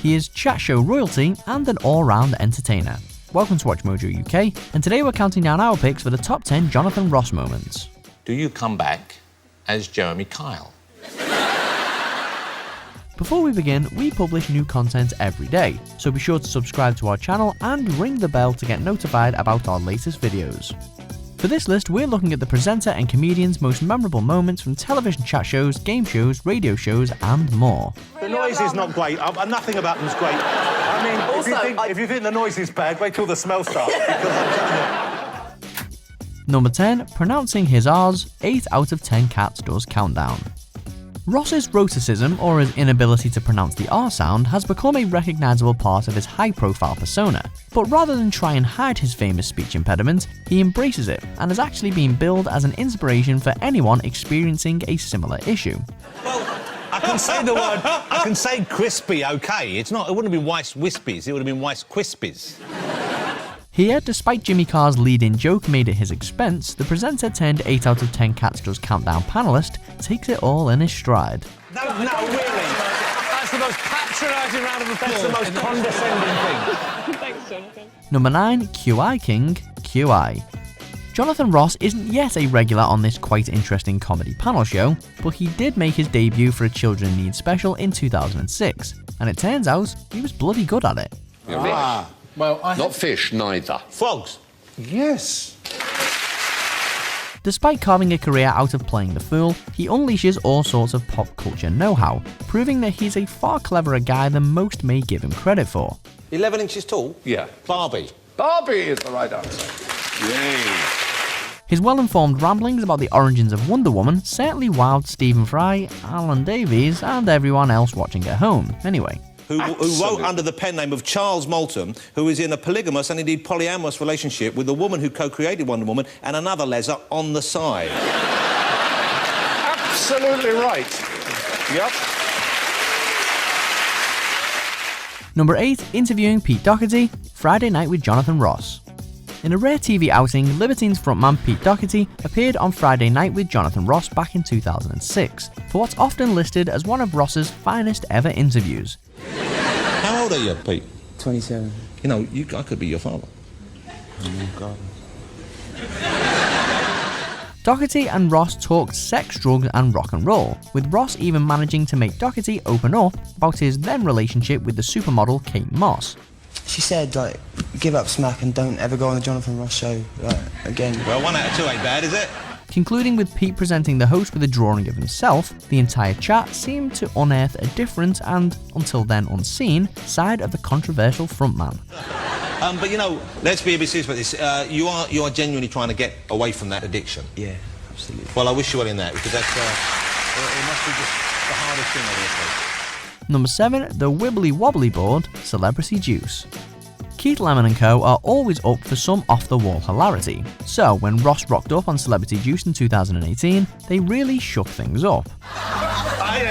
He is chat show royalty and an all-round entertainer. Welcome to Watch Mojo UK, and today we're counting down our picks for the top 10 Jonathan Ross moments. Do you come back as Jeremy Kyle? Before we begin, we publish new content every day, so be sure to subscribe to our channel and ring the bell to get notified about our latest videos. For this list, we're looking at the presenter and comedian's most memorable moments from television chat shows, game shows, radio shows, and more. The noise is not great. Nothing about them's great. I mean, also, if you think the noise is bad, wait till the smell starts. Number 10, pronouncing his R's, 8 out of 10 cats does countdown. Ross's rhoticism, or his inability to pronounce the R sound, has become a recognisable part of his high-profile persona, but rather than try and hide his famous speech impediment, he embraces it and has actually been billed as an inspiration for anyone experiencing a similar issue. Well, I can say the word, I can say crispy, okay. It wouldn't have been Weiss Wispies, it would have been Weiss Quispies. Here, despite Jimmy Carr's lead-in joke made at his expense, the presenter turned 8 out of 10 Cats Does Countdown panellist takes it all in his stride. No, really. That's the most patronising round of applause. That's the most condescending thing. Thanks, Jonathan. Number 9, QI King, QI. Jonathan Ross isn't yet a regular on this quite interesting comedy panel show, but he did make his debut for a Children in Need special in 2006, and it turns out he was bloody good at it. Well, not fish, neither. Frogs. Yes. Despite carving a career out of playing the fool, he unleashes all sorts of pop culture know-how, proving that he's a far cleverer guy than most may give him credit for. 11 inches tall? Yeah. Barbie. Barbie is the right answer. Yay. His well-informed ramblings about the origins of Wonder Woman certainly wowed Stephen Fry, Alan Davies, and everyone else watching at home, anyway. Who wrote under the pen name of Charles Moulton, who is in a polygamous and indeed polyamorous relationship with the woman who co-created Wonder Woman and another leser on the side. Absolutely right. Yep. Number 8, interviewing Pete Doherty, Friday Night with Jonathan Ross. In a rare TV outing, Libertines frontman Pete Doherty appeared on Friday Night with Jonathan Ross back in 2006 for what's often listed as one of Ross's finest ever interviews. How old are you, Pete? 27. You know, I could be your father. Oh, God. Doherty and Ross talked sex, drugs, and rock and roll, with Ross even managing to make Doherty open up about his then relationship with the supermodel Kate Moss. She said, like, give up smack and don't ever go on the Jonathan Ross show, like, again. Well, 1 out of 2 ain't bad, is it? Concluding with Pete presenting the host with a drawing of himself, the entire chat seemed to unearth a different and, until then unseen, side of the controversial frontman. But you know, let's be a bit serious about this. You are genuinely trying to get away from that addiction. Yeah, absolutely. Well, I wish you well in that, because that's it must be just the hardest thing on earth. Number 7, the Wibbly Wobbly board, Celebrity Juice. Keith Lemon and co are always up for some off-the-wall hilarity, so when Ross rocked up on Celebrity Juice in 2018, they really shook things up. I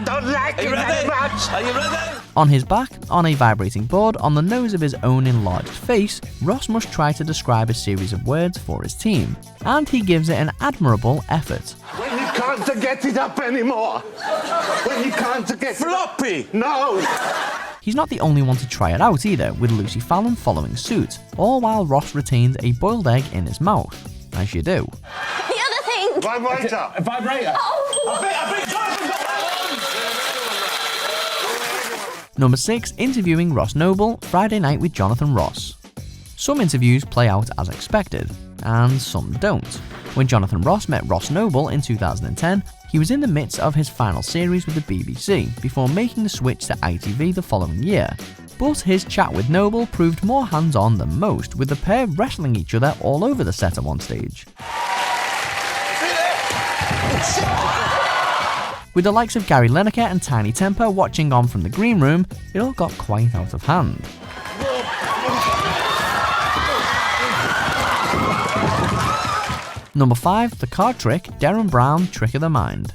don't like it very much. Are you ready? On his back, on a vibrating board, on the nose of his own enlarged face, Ross must try to describe a series of words for his team, and he gives it an admirable effort. When you can't get it up anymore. When you can't get floppy. No. He's not the only one to try it out either, with Lucy Fallon following suit, all while Ross retains a boiled egg in his mouth, as you do. The other thing. Vibrator. A vibrator. Oh. I think Jonathan got that one. Number 6, interviewing Ross Noble, Friday Night with Jonathan Ross. Some interviews play out as expected, and some don't. When Jonathan Ross met Ross Noble in 2010, he was in the midst of his final series with the BBC before making the switch to ITV the following year. But his chat with Noble proved more hands-on than most, with the pair wrestling each other all over the set at one stage. With the likes of Gary Lineker and Tiny Temper watching on from the green room, it all got quite out of hand. Number 5, the card trick, Derren Brown, Trick of the Mind.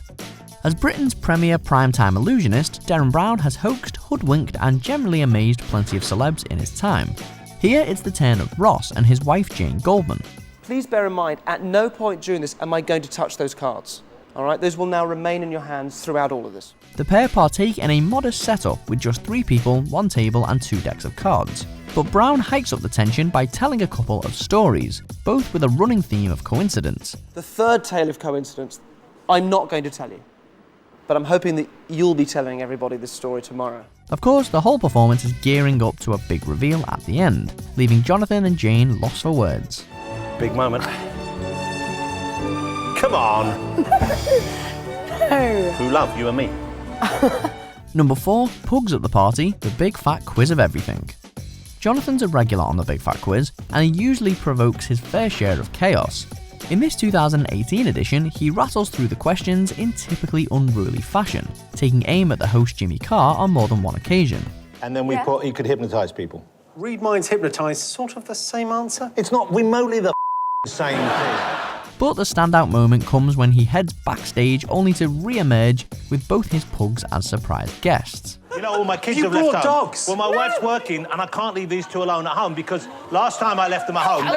As Britain's premier primetime illusionist, Derren Brown has hoaxed, hoodwinked, and generally amazed plenty of celebs in his time. Here it's the turn of Ross and his wife Jane Goldman. Please bear in mind, at no point during this am I going to touch those cards. All right, those will now remain in your hands throughout all of this. The pair partake in a modest setup with just 3 people, 1 table and 2 decks of cards. But Brown hikes up the tension by telling a couple of stories, both with a running theme of coincidence. The third tale of coincidence, I'm not going to tell you. But I'm hoping that you'll be telling everybody this story tomorrow. Of course, the whole performance is gearing up to a big reveal at the end, leaving Jonathan and Jane lost for words. Big moment. Come on. No. Through love, you and me. Number 4, Pugs at the party, the big fat quiz of everything. Jonathan's a regular on the big fat quiz, and he usually provokes his fair share of chaos. In this 2018 edition, he rattles through the questions in typically unruly fashion, taking aim at the host Jimmy Carr on more than one occasion. And then we put he could hypnotise people. Read minds, hypnotise, sort of the same answer? It's not remotely the same thing. But the standout moment comes when he heads backstage only to re-emerge with both his pugs as surprise guests. You know, all my kids You have left brought home. dogs. Well, my wife's working, and I can't leave these 2 alone at home because last time I left them at home,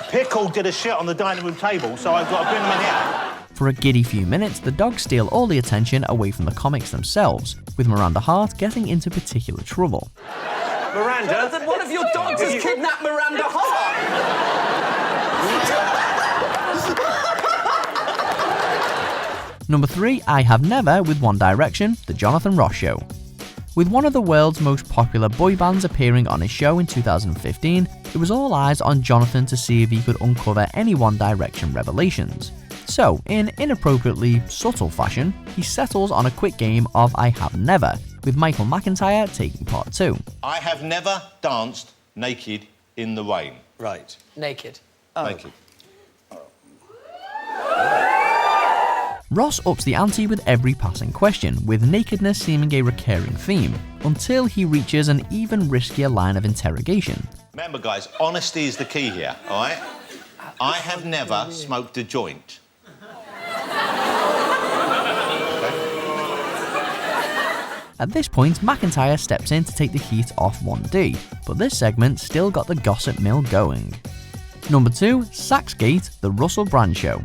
Pickle did a shit on the dining room table, so I've got to bring them in here. For a giddy few minutes, the dogs steal all the attention away from the comics themselves, with Miranda Hart getting into particular trouble. Miranda, Jonathan, one of your dogs has kidnapped Miranda Hart! Number 3, I Have Never with One Direction, The Jonathan Ross Show. With one of the world's most popular boy bands appearing on his show in 2015, it was all eyes on Jonathan to see if he could uncover any One Direction revelations. So, in inappropriately subtle fashion, he settles on a quick game of I Have Never, with Michael McIntyre taking part 2. I have never danced naked in the rain. Right. Naked. Naked. Ross ups the ante with every passing question, with nakedness seeming a recurring theme, until he reaches an even riskier line of interrogation. Remember, guys, honesty is the key here, all right? I have never smoked a joint. At this point, McIntyre steps in to take the heat off 1D, but this segment still got the gossip mill going. Number 2, Sachs Gate, The Russell Brand Show.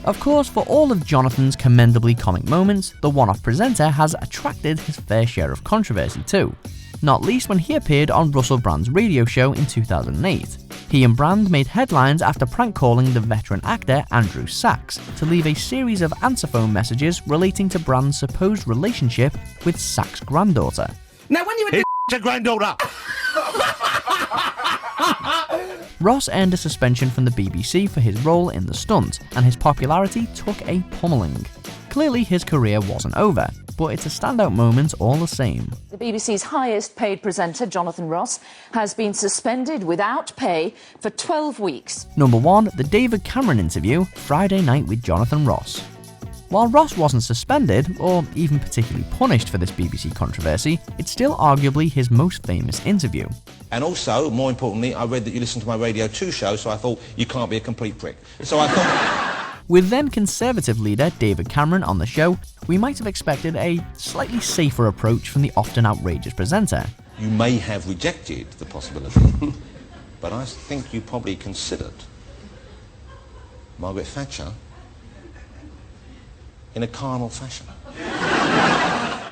Of course, for all of Jonathan's commendably comic moments, the one-off presenter has attracted his fair share of controversy too, not least when he appeared on Russell Brand's radio show in 2008. He and Brand made headlines after prank calling the veteran actor Andrew Sachs to leave a series of answer phone messages relating to Brand's supposed relationship with Sachs' granddaughter. Now, when you It's a granddaughter! Ross earned a suspension from the BBC for his role in the stunt, and his popularity took a pummeling. Clearly his career wasn't over, but it's a standout moment all the same. The BBC's highest paid presenter, Jonathan Ross, has been suspended without pay for 12 weeks. Number 1, the David Cameron interview, Friday Night with Jonathan Ross. While Ross wasn't suspended, or even particularly punished for this BBC controversy, it's still arguably his most famous interview. And also, more importantly, I read that you listened to my Radio 2 show, so I thought, you can't be a complete prick. So I thought... With then Conservative leader David Cameron on the show, we might have expected a slightly safer approach from the often outrageous presenter. You may have rejected the possibility, but I think you probably considered Margaret Thatcher in a carnal fashion.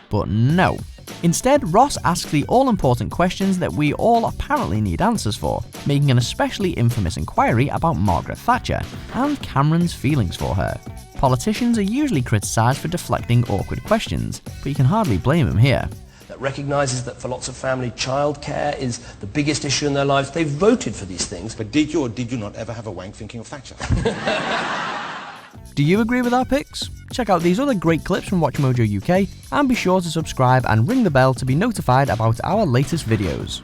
But no. Instead, Ross asks the all-important questions that we all apparently need answers for, making an especially infamous inquiry about Margaret Thatcher and Cameron's feelings for her. Politicians are usually criticised for deflecting awkward questions, but you can hardly blame him here. That recognises that for lots of family, childcare is the biggest issue in their lives. They've voted for these things. But did you or did you not ever have a wank thinking of Thatcher? Do you agree with our picks? Check out these other great clips from WatchMojo UK and be sure to subscribe and ring the bell to be notified about our latest videos.